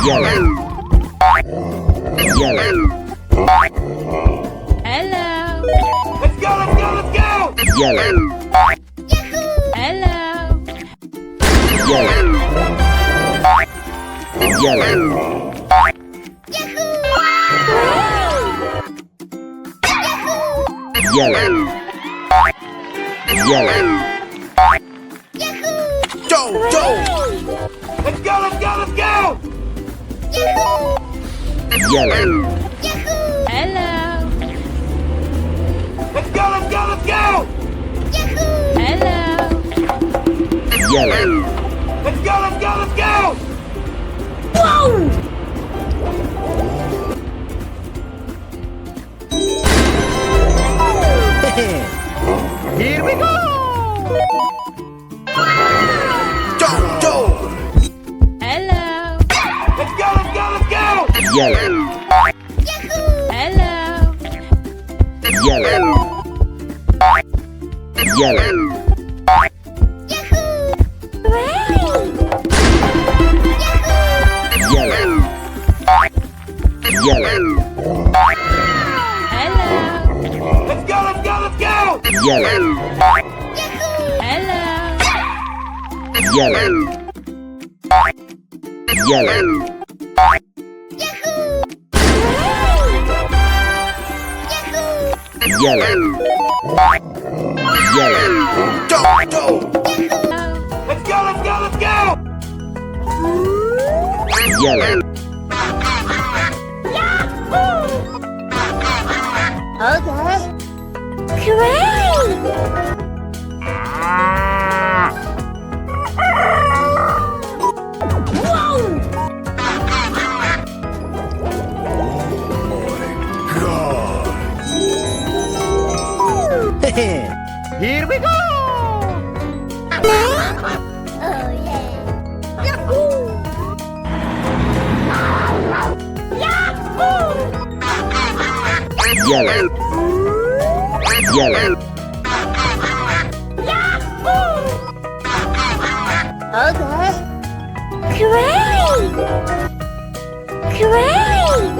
Yellow. Yellow. Hello. Let's go, let's go, let's go! Yellow. Hello. Yellow. Yellow. Yellow. Yellow. Go, go! Let's go, let's go, let's go! Yellow. Hello. Let's go, let's go, let's go! Hello. Yellow. Let's go, let's go, let's go! Here we go! Go, go! Hello. Let's go, let's go, let's go! Yellow. Hello. Yellow. Yellow. Yellow. Yellow. Hello. Let's go, let's go, let's go! Yellow. Hello. Yellow. Yellow. Yellow. Yellow. Go, go! Let's go, let's go, let's go! Yellow. Okay. Great. Here we go! Oh yeah. Yahoo! Yahoo! Yellow. Yellow. Okay. Great. Great.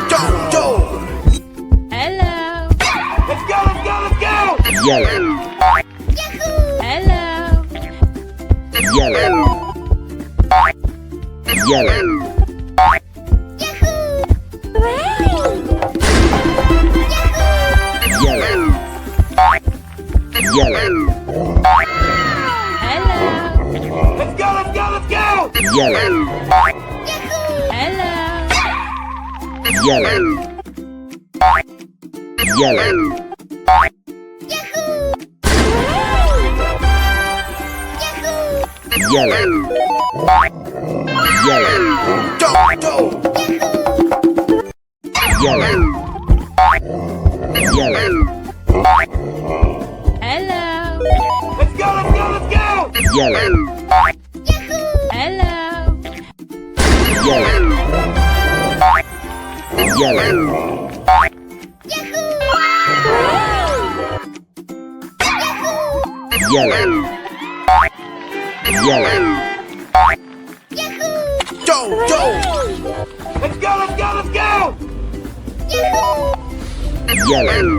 Go, go! Hello. Let's go, let's go, let's go! Yellow. Hello. Yellow. Yellow. Yellow. Yellow. Hello. Let's go, let's go, let's go! Yellow. Hello. Yellow. Yellow. Yellow. Yellow. Go, go! Yellow. Yellow. Hello. Let's go, let's go, let's go! Yellow. Hello. Yellow. Yellow. Yellow. Yellow. Go, go! Let's go, let's go, let's go! Yellow.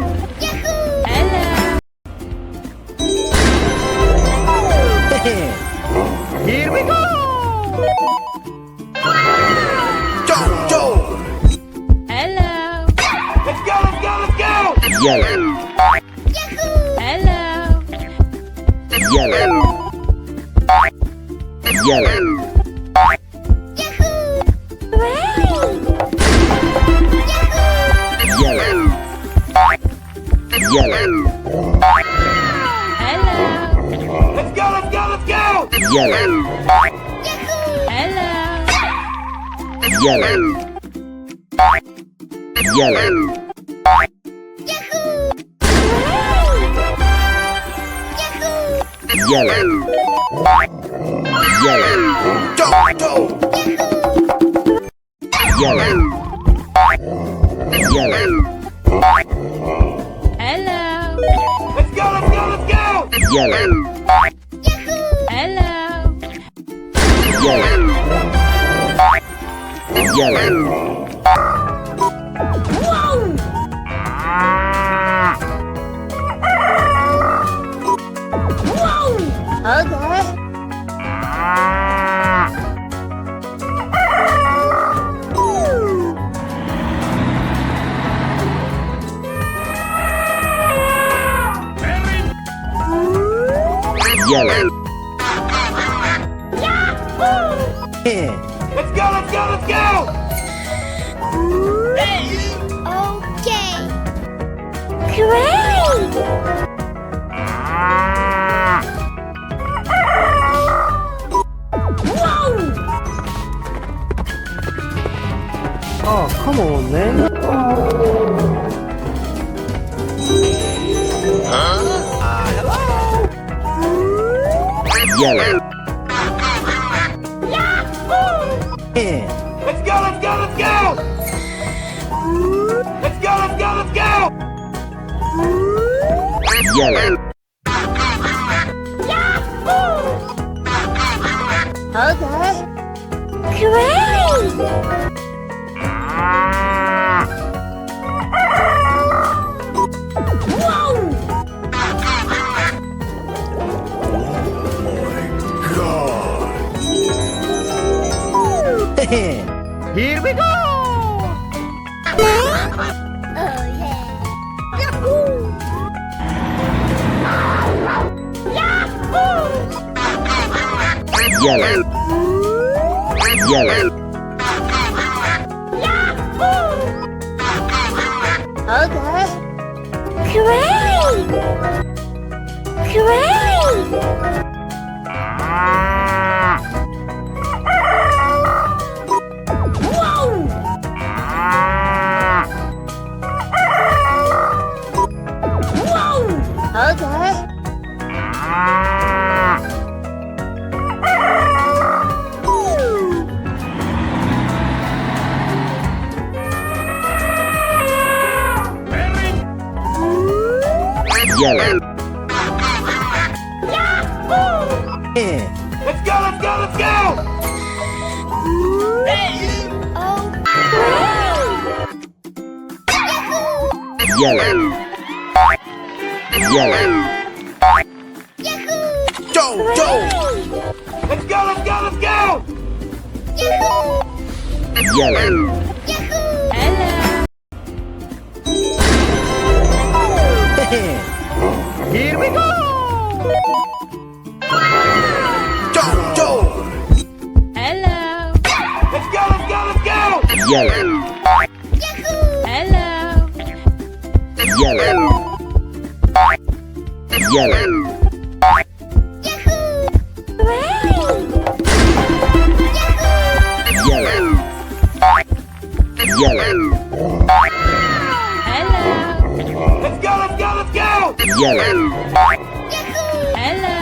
Hello. Here we go! Go, go! Hello. Let's go, let's go, let's go! Yellow. Hello. Yellow. Yellow. Yellow. Yellow. Hello. Let's go, let's go, let's go! Yellow. Hello. Yellow. Yellow. Yellow. Yellow. Go, go! Yellow. Yellow. Yellow. Hello. Yellow. Yellow. Yellow. Let's go, let's go, let's go! Okay. Great! Oh, come on, man. Yellow. Let's go, let's go, let's go! Let's go, let's go, let's go! Yellow. Okay. Great! Here we go! Oh yeah. Yahoo! Yellow. Yellow. Okay. Great! Great! Okay. Yellow. Let's go, let's go, let's go! Yellow. Yellow. Go, go! Let's go, let's go, let's go! Yellow. Hello. Here we go! Go, go! Hello. Let's go, let's go, let's go! Yellow. Hello. Yellow. Yellow. Yellow. Yellow. Hello. Let's go, let's go, let's go! Yellow. Hello.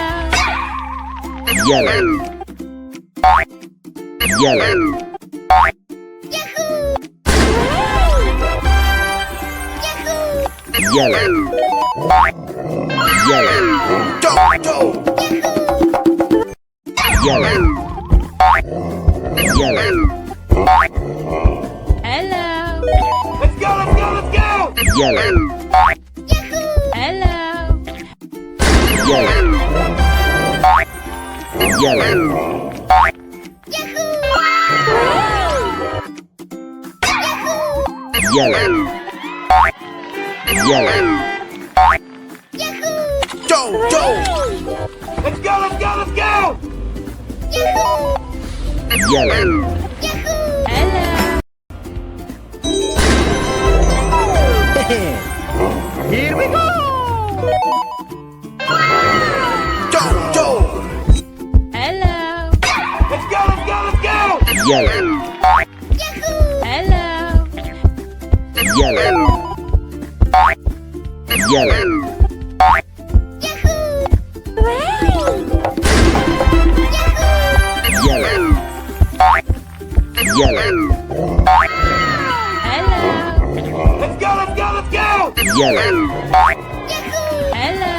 Yellow. Yellow. Yellow. Yellow. Go, go! Yellow. Yellow. Hello. Let's go, let's go, let's go! Yellow. Hello. Yellow. Yellow. Yellow. Yellow. Go, go! Let's go, let's go, let's go! Yellow. Hello. Here we go! Go, go! Hello. Let's go, let's go, let's go! Yellow. Hello. Yellow. Yellow. Yellow. Yellow. Hello. Let's go, let's go, let's go! Yellow. Hello.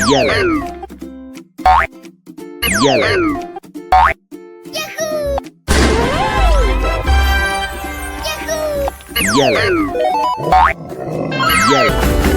Yellow. Yellow. Yellow. Yellow.